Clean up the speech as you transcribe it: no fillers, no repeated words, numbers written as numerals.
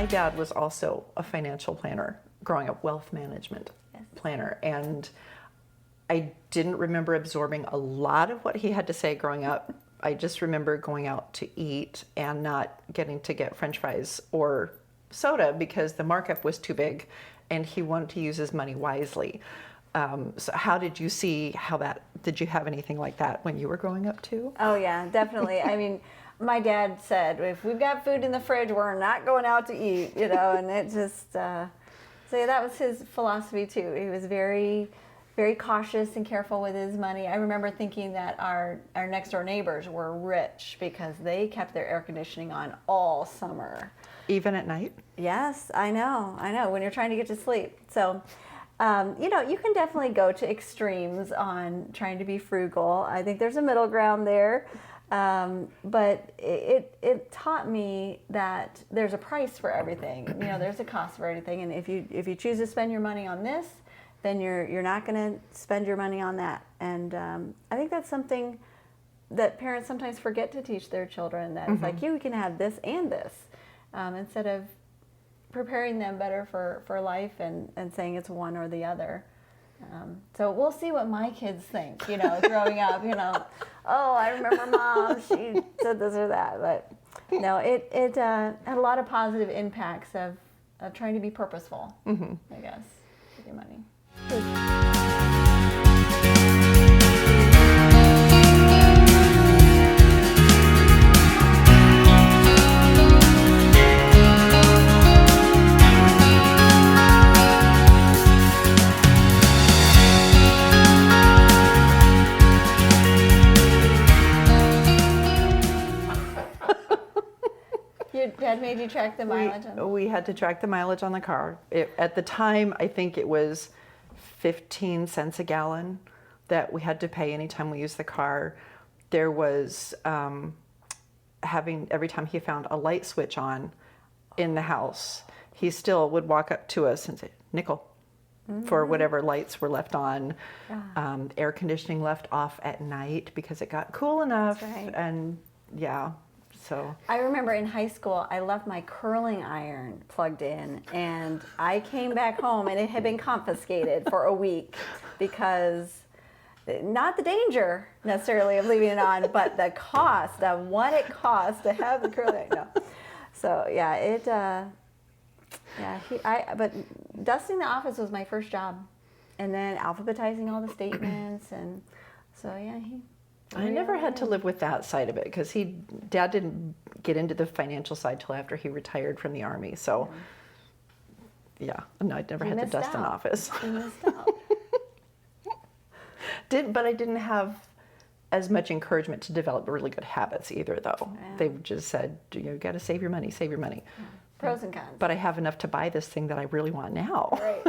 My dad was also a financial planner growing up, wealth management planner. And I didn't remember absorbing a lot of what he had to say growing up. I just remember going out to eat and not getting to get French fries or soda because the markup was too big and he wanted to use his money wisely. So how did you see did you have anything like that when you were growing up too? Oh yeah, definitely. I mean, my dad said, if we've got food in the fridge, we're not going out to eat, and it just, so yeah, that was his philosophy too. He was very, very cautious and careful with his money. I remember thinking that our next door neighbors were rich because they kept their air conditioning on all summer. Even at night? Yes, I know, when you're trying to get to sleep. So, you can definitely go to extremes on trying to be frugal. I think there's a middle ground there. But it taught me that there's a price for everything. There's a cost for everything. And if you choose to spend your money on this, then you're not going to spend your money on that. And I think that's something that parents sometimes forget to teach their children, that it's like, you can have this and this, instead of preparing them better for life and saying it's one or the other. So we'll see what my kids think, growing up, oh, I remember Mom, she said this or that. But no, it had a lot of positive impacts of trying to be purposeful, I guess, with your money. Your dad made you track the mileage? We had to track the mileage on the car. At the time, I think it was 15 cents a gallon that we had to pay anytime we used the car. There was every time he found a light switch on in the house, he still would walk up to us and say, nickel, for whatever lights were left on. Air conditioning left off at night because it got cool enough. That's right. And yeah. So I remember in high school, I left my curling iron plugged in, and I came back home and it had been confiscated for a week because, not the danger necessarily of leaving it on, but the cost of what it cost to have the curling iron. No. So yeah, but dusting the office was my first job, and then alphabetizing all the statements, and so yeah, I never had to live with that side of it because Dad didn't get into the financial side till after he retired from the Army. So, yeah, no, I never had to dust an office. You missed out. But I didn't have as much encouragement to develop really good habits either, though. Yeah. They just said, you got to save your money, save your money. Pros and cons. But I have enough to buy this thing that I really want now. Right.